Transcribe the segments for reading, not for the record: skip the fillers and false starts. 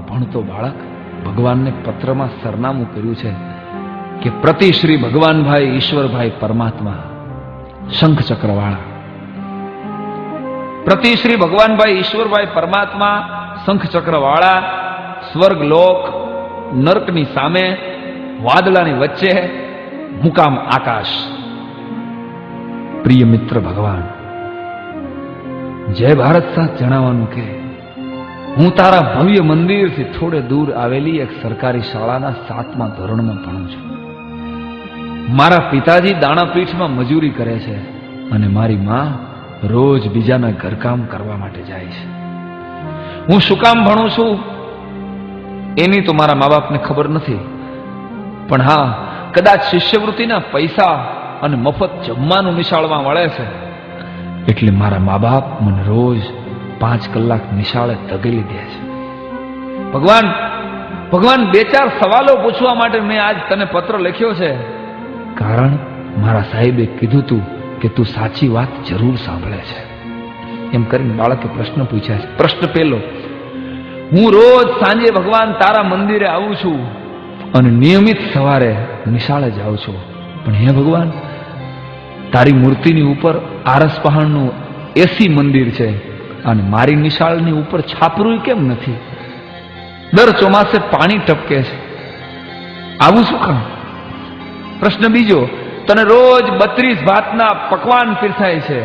ભણતો બાળક ભગવાનને પત્રમાં સરનામું કર્યું છે કે પ્રતિ શ્રી ભગવાનભાઈ ઈશ્વરભાઈ પરમાત્મા શંખ ચક્રવાળા. પ્રતિ શ્રી ભગવાનભાઈ ઈશ્વરભાઈ પરમાત્મા શંખ ચક્રવાળા, સ્વર્ગ લોક નર્કની સામે, વાદળાની વચ્ચે, મુકામ આકાશ. પ્રિય મિત્ર ભગવાન, જય ભારત સાથ જણાવવાનું કે હું તારા ભવ્ય મંદિરથી થોડે દૂર આવેલી એક સરકારી શાળાના 7મા ધોરણમાં ભણું છું. મારા પિતાજી દાણાપીઠમાં મજૂરી કરે છે અને મારી માં રોજ બીજાના ઘરકામ કરવા માટે જાય છે. હું શું કામ ભણું છું એની તો મારા મા બાપને ખબર નથી, પણ હા, કદાચ શિષ્યવૃત્તિના પૈસા અને મફત જમવાનું નિશાળમાં મળે છે એટલે મારા મા બાપ મને રોજ 5 કલાક નિશાળે ધકેલી દે છે. ભગવાન, 2-4 સવાલો પૂછવા માટે મેં આજ તને પત્ર લખ્યો છે, કારણ મારા સાહેબે કીધું તું કે તું સાચી વાત જરૂર સાંભળે છે. એમ કરીને બાળકે પ્રશ્ન પૂછ્યા છે. પ્રશ્ન પહેલો, હું રોજ સાંજે ભગવાન તારા મંદિરે આવું છું અને નિયમિત સવારે નિશાળે જાઉં છું, પણ હે ભગવાન, તારી મૂર્તિની ઉપર આરસ પહાડનું એસી મંદિર છે અને મારી નિશાળની ઉપર છાપરું કેમ નથી? દર ચોમાસે પાણી ટપકે છે, આવું શું કામ? પ્રશ્ન બીજો, તને રોજ 32 ભાતના પકવાન પીરસાય છે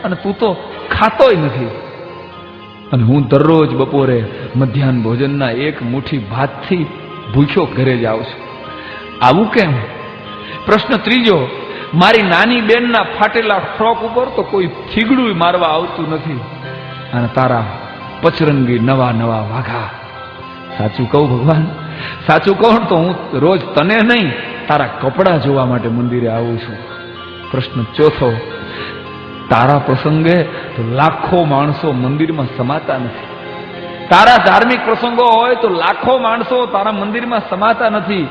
અને તું તો ખાતોય નથી, અને હું દરરોજ બપોરે મધ્યાહન ભોજનના 1 મુઠ્ઠી ભાતથી ભૂખ્યો ઘરે જાઉં છું, આવું કેમ? પ્રશ્ન ત્રીજો, મારી નાની બેનના ફાટેલા ફ્રોક ઉપર તો કોઈ થીગડું મારવા આવતું નથી અને તારા પચરંગી નવા નવા વાઘા. સાચું કહું ભગવાન, સાચું કહું તો હું રોજ તને નહીં, તારા કપડા જોવા માટે મંદિરે આવું છું. પ્રશ્ન ચોથો, તારા પ્રસંગે તો લાખો માણસો મંદિરમાં સમાતા નથી. તારા ધાર્મિક પ્રસંગો હોય તો લાખો માણસો તારા મંદિરમાં સમાતા નથી,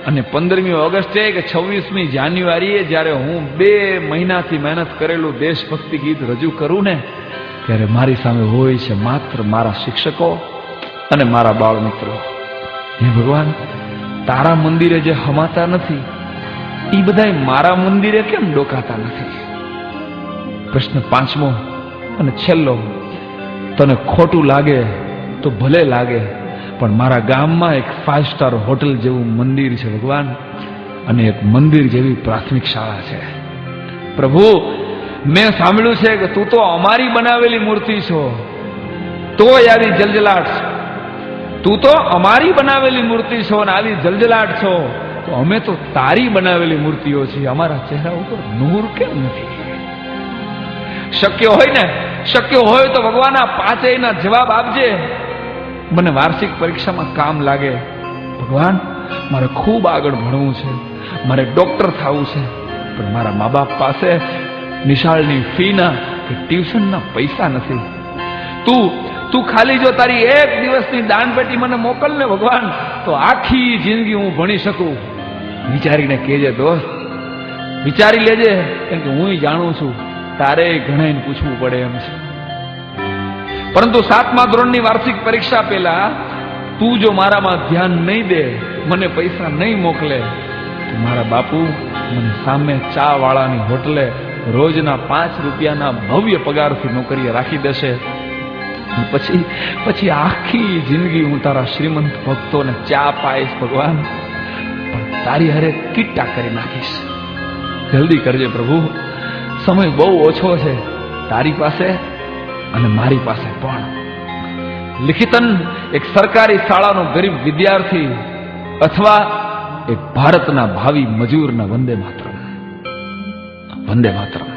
અને 15મી ઓગસ્ટે કે 26મી જાન્યુઆરીએ જ્યારે હું 2 મહિનાથી મહેનત કરેલું દેશભક્તિ ગીત રજૂ કરું ને, ત્યારે મારી સામે હોય છે માત્ર મારા શિક્ષકો અને મારા બાળ મિત્રો. હે ભગવાન, તારા મંદિરે જે હમાતા નથી એ બધા મારા મંદિરે કેમ ડોકાતા નથી? પ્રશ્ન 5મો અને છેલ્લો, તને ખોટું લાગે તો ભલે લાગે, પણ મારા ગામમાં એક 5 સ્ટાર હોટલ જેવું મંદિર છે ભગવાન, અને એક મંદિર જેવી પ્રાથમિક શાળા છે. પ્રભુ, મેં સાંભળ્યું છે કે તું તો અમારી બનાવેલી મૂર્તિ છો, તોય આવી જલજલાટ છો. તું તો અમારી બનાવેલી મૂર્તિ છો અને આવી જલજલાટ છો, તો અમે તો તારી બનાવેલી મૂર્તિઓ છીએ, અમારા ચહેરા ઉપર નૂર કેમ નથી? શક્ય હોય તો ભગવાન આ 5 જવાબ આપજે, મને વાર્ષિક પરીક્ષામાં કામ લાગે. ભગવાન, મારે ખૂબ આગળ ભણવું છે, મારે ડોક્ટર થવું છે, પણ મારા મા બાપ પાસે નિશાળની ફીના કે ટ્યુશનના પૈસા નથી. તું ખાલી જો તારી 1 દિવસની દાનપેટી મને મોકલ ને ભગવાન, તો આખી જિંદગી હું ભણી શકું. વિચારીને કહેજે દોસ્ત, વિચારી લેજે, કેમ કે હું જાણું છું તારે ઘણાને પૂછવું પડે એમ છે. પરંતુ 7મા ધોરણની વાર્ષિક પરીક્ષા પહેલા તું જો મારામાં ધ્યાન નહીં દે, મને પૈસા નહીં મોકલે, તો મારા બાપુ મને સામે ચા વાળાની હોટલે રોજના 5 રૂપિયાના ભવ્ય પગારથી નોકરીએ રાખી દેશે. પછી આખી જિંદગી હું તારા શ્રીમંત ભક્તોને ચા પાઈશ ભગવાન, પણ તારી હારે કીટા કરી નાખીશ. જલ્દી કરજે પ્રભુ, સમય બહુ ઓછો છે તારી પાસે અને મારી પાસે પણ. લિખિતન એક સરકારી શાળાનો ગરીબ વિદ્યાર્થી અથવા એક ભારતના ભાવિ મજૂરના વંદે માતરમ. વંદે માતરમ.